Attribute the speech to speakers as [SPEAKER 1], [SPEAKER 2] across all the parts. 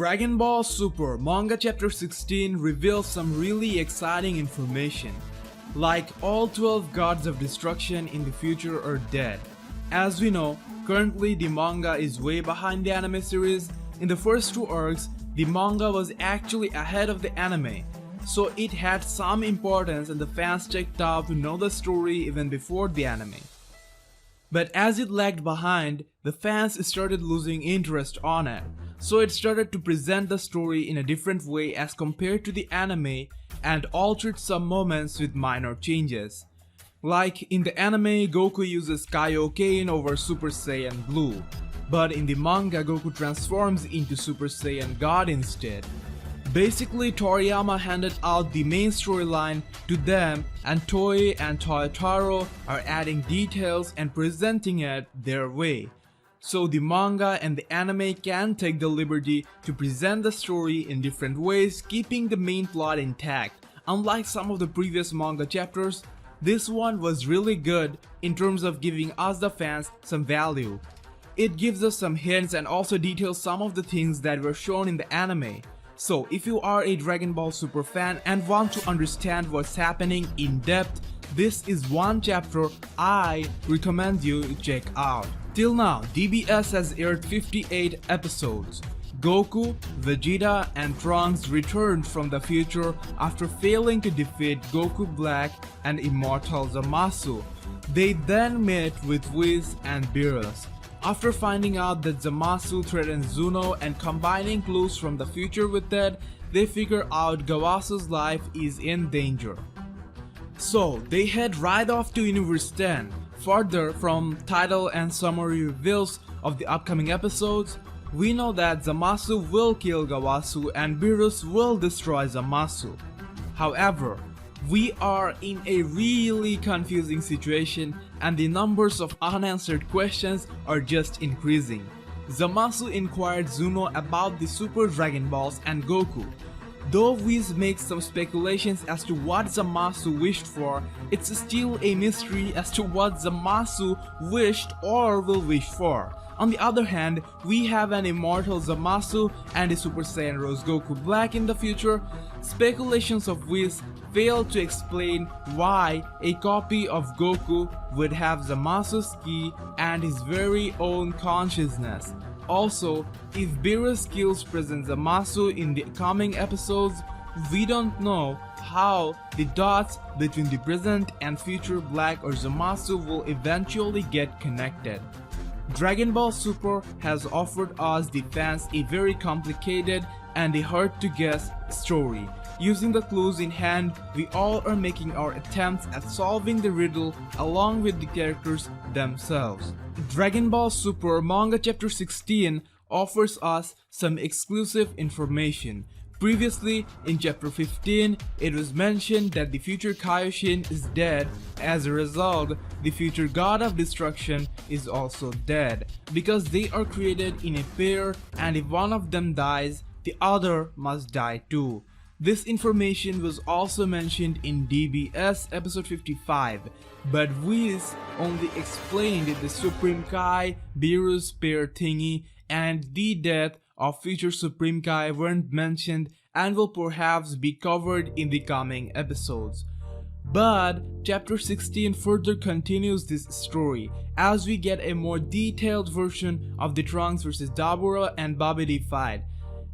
[SPEAKER 1] Dragon Ball Super Manga Chapter 16 reveals some really exciting information. Like all 12 gods of destruction in the future are dead. As we know, currently the manga is way behind the anime series. In the first two arcs, the manga was actually ahead of the anime, so it had some importance and the fans checked out to know the story even before the anime. But as it lagged behind, the fans started losing interest on it, so it started to present the story in a different way as compared to the anime and altered some moments with minor changes. Like in the anime, Goku uses Kaioken over Super Saiyan Blue, but in the manga Goku transforms into Super Saiyan God instead. Basically, Toriyama handed out the main storyline to them and Toei and Toyotaro are adding details and presenting it their way. So the manga and the anime can take the liberty to present the story in different ways, keeping the main plot intact. Unlike some of the previous manga chapters, this one was really good in terms of giving us the fans some value. It gives us some hints and also details some of the things that were shown in the anime. So if you are a Dragon Ball Super fan and want to understand what's happening in depth, this is one chapter I recommend you to check out. Till now, DBS has aired 58 episodes. Goku, Vegeta and Trunks returned from the future after failing to defeat Goku Black and Immortal Zamasu. They then met with Whis and Beerus. After finding out that Zamasu threatened Zuno and combining clues from the future with that, they figure out Gawasu's life is in danger. So they head right off to Universe 10. Further, from title and summary reveals of the upcoming episodes, we know that Zamasu will kill Gawasu and Beerus will destroy Zamasu. However, we are in a really confusing situation and the numbers of unanswered questions are just increasing. Zamasu inquired Zuno about the Super Dragon Balls and Goku. Though Whis makes some speculations as to what Zamasu wished for, it's still a mystery as to what Zamasu wished or will wish for. On the other hand, we have an immortal Zamasu and a Super Saiyan Rose Goku Black in the future. Speculations of Whis fail to explain why a copy of Goku would have Zamasu's ki and his very own consciousness. Also, if Beerus kills Present Zamasu in the coming episodes, we don't know how the dots between the present and future Black or Zamasu will eventually get connected. Dragon Ball Super has offered us the fans a very complicated and a hard to guess story. Using the clues in hand, we all are making our attempts at solving the riddle along with the characters themselves. Dragon Ball Super Manga Chapter 16 offers us some exclusive information. Previously, in Chapter 15, it was mentioned that the Future Kaioshin is dead. As a result, the future God of Destruction is also dead, because they are created in a pair and if one of them dies, the other must die too. This information was also mentioned in DBS episode 55, but Whis only explained the Supreme Kai-Beerus pair thingy and the death of future Supreme Kai weren't mentioned and will perhaps be covered in the coming episodes. But chapter 16 further continues this story as we get a more detailed version of the Trunks vs Dabura and Babidi fight.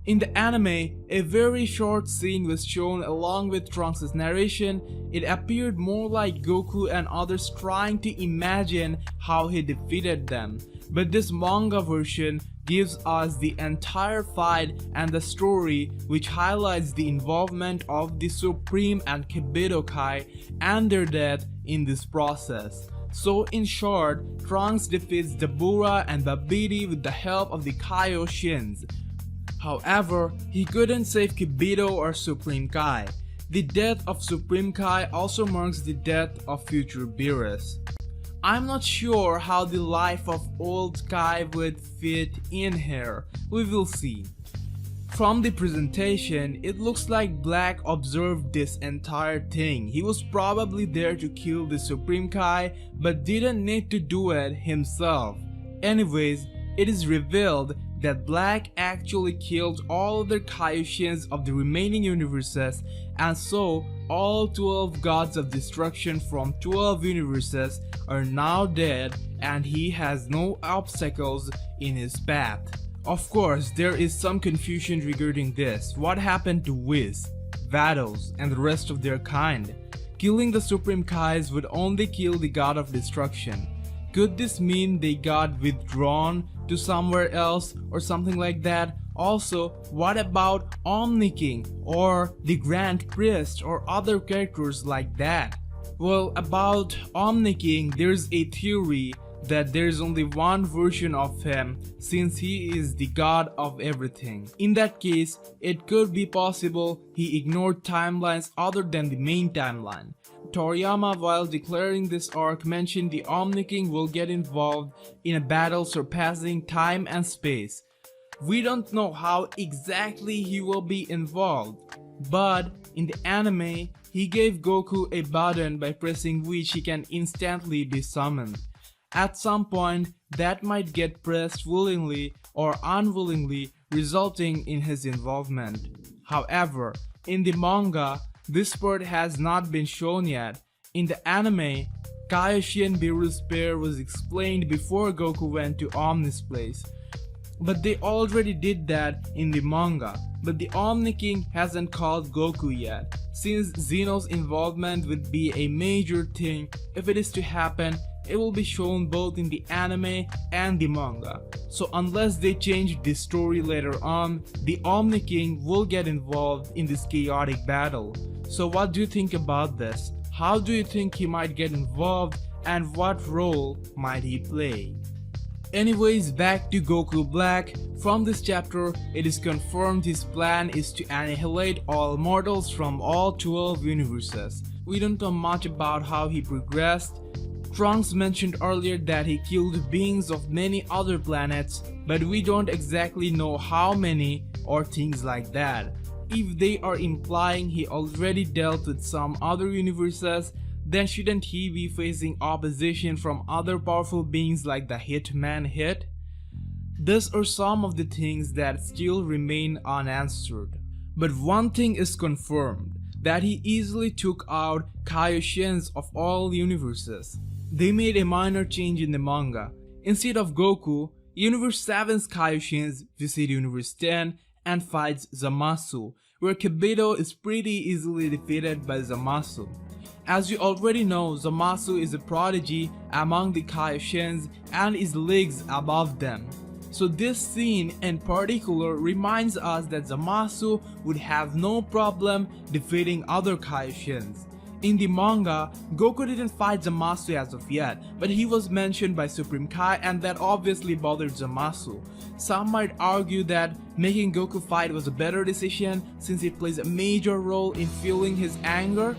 [SPEAKER 1] In the anime, a very short scene was shown along with Trunks' narration. It appeared more like Goku and others trying to imagine how he defeated them. But this manga version gives us the entire fight and the story, which highlights the involvement of the Supreme and Kidbito Kai and their death in this process. So in short, Trunks defeats Dabura and Babidi with the help of the Kaioshins. However, he couldn't save Kibito or Supreme Kai. The death of Supreme Kai also marks the death of Future Beerus. I'm not sure how the life of old Kai would fit in here, we will see. From the presentation, it looks like Black observed this entire thing. He was probably there to kill the Supreme Kai but didn't need to do it himself. Anyways, it is revealed that Black actually killed all other Kaioshins of the remaining universes, and so all 12 gods of destruction from 12 universes are now dead and he has no obstacles in his path. Of course, there is some confusion regarding this. What happened to Whis, Vados, and the rest of their kind? Killing the Supreme Kais would only kill the god of destruction. Could this mean they got withdrawn to somewhere else or something like that? Also, what about Omni-King or the Grand Priest or other characters like that? Well, about Omni-King, there's a theory that there's only one version of him since he is the god of everything. In that case, it could be possible he ignored timelines other than the main timeline. Toriyama, while declaring this arc, mentioned the Omni-King will get involved in a battle surpassing time and space. We don't know how exactly he will be involved, but in the anime, he gave Goku a button by pressing which he can instantly be summoned. At some point, that might get pressed willingly or unwillingly, resulting in his involvement. However, in the manga, this part has not been shown yet. In the anime, Kaioshin Beerus pair was explained before Goku went to Omni's place. But they already did that in the manga. But the Omni-King hasn't called Goku yet, since Zeno's involvement would be a major thing. If it is to happen, it will be shown both in the anime and the manga. So unless they change the story later on, the Omni-King will get involved in this chaotic battle. So what do you think about this? How do you think he might get involved and what role might he play? Anyways, back to Goku Black. From this chapter, it is confirmed his plan is to annihilate all mortals from all 12 universes. We don't know much about how he progressed. Trunks mentioned earlier that he killed beings of many other planets, but we don't exactly know how many or things like that. If they are implying he already dealt with some other universes, then shouldn't he be facing opposition from other powerful beings like the Hitman Hit? These are some of the things that still remain unanswered. But one thing is confirmed, that he easily took out Kaioshins of all universes. They made a minor change in the manga. Instead of Goku, Universe 7's Kaioshins visit Universe 10 and fights Zamasu, where Kibito is pretty easily defeated by Zamasu. As you already know, Zamasu is a prodigy among the Kaioshins and is leagues above them. So this scene in particular reminds us that Zamasu would have no problem defeating other Kaioshins. In the manga, Goku didn't fight Zamasu as of yet, but he was mentioned by Supreme Kai and that obviously bothered Zamasu. Some might argue that making Goku fight was a better decision since it plays a major role in fueling his anger.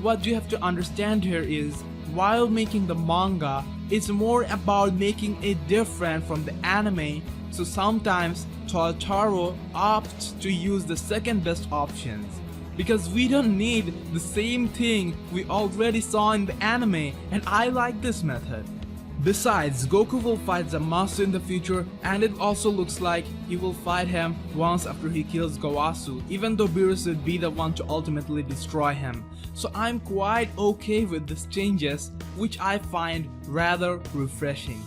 [SPEAKER 1] What you have to understand here is, while making the manga, it's more about making it different from the anime, so sometimes Totaro opts to use the second best options. Because we don't need the same thing we already saw in the anime, and I like this method. Besides, Goku will fight Zamasu in the future, and it also looks like he will fight him once after he kills Gowasu, even though Beerus would be the one to ultimately destroy him. So I'm quite okay with these changes, which I find rather refreshing.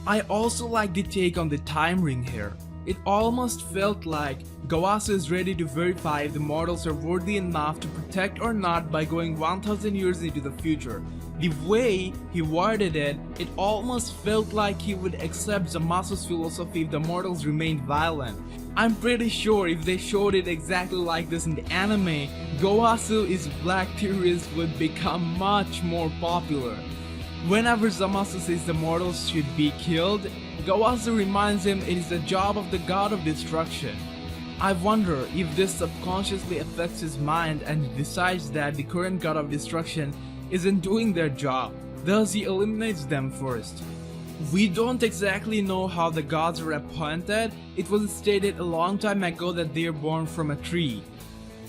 [SPEAKER 1] I also like the take on the time ring here. It almost felt like Gowasu is ready to verify if the mortals are worthy enough to protect or not by going 1000 years into the future. The way he worded it, it almost felt like he would accept Zamasu's philosophy if the mortals remained violent. I'm pretty sure if they showed it exactly like this in the anime, Gowasu Black theories would become much more popular. Whenever Zamasu says the mortals should be killed, Gowasu reminds him it is the job of the god of destruction. I wonder if this subconsciously affects his mind and he decides that the current god of destruction isn't doing their job, thus he eliminates them first. We don't exactly know how the gods are appointed. It was stated a long time ago that they are born from a tree.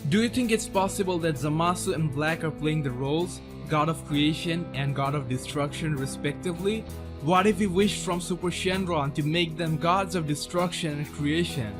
[SPEAKER 1] Do you think it's possible that Zamasu and Black are playing the roles, God of Creation and God of Destruction respectively? What if he wished from Super Shenron to make them gods of destruction and creation?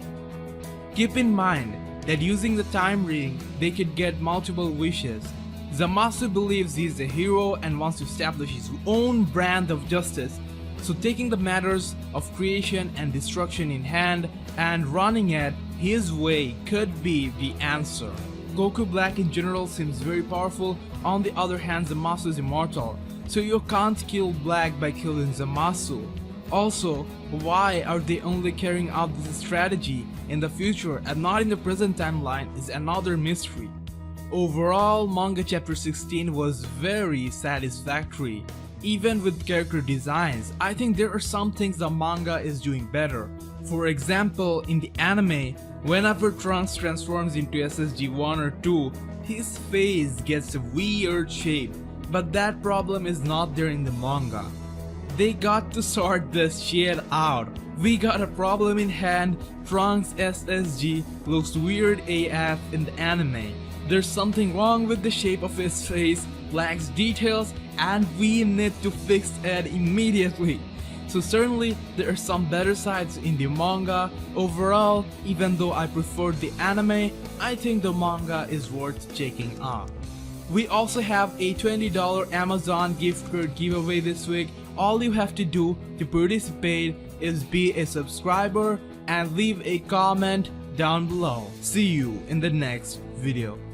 [SPEAKER 1] Keep in mind that using the time ring, they could get multiple wishes. Zamasu believes he is a hero and wants to establish his own brand of justice, so taking the matters of creation and destruction in hand and running it his way could be the answer. Goku Black in general seems very powerful. On the other hand, Zamasu is immortal, so you can't kill Black by killing Zamasu. Also, why are they only carrying out this strategy in the future and not in the present timeline is another mystery. Overall, manga chapter 16 was very satisfactory. Even with character designs, I think there are some things the manga is doing better. For example, in the anime, whenever Trunks transforms into SSG 1 or 2, his face gets a weird shape, but that problem is not there in the manga. They got to sort this shit out. We got a problem in hand. Trunks SSG looks weird AF in the anime. There's something wrong with the shape of his face, lacks details, and we need to fix it immediately. So certainly there are some better sides in the manga. Overall, even though I prefer the anime, I think the manga is worth checking out. We also have a $20 Amazon gift card giveaway this week. All you have to do to participate is be a subscriber and leave a comment down below. See you in the next video.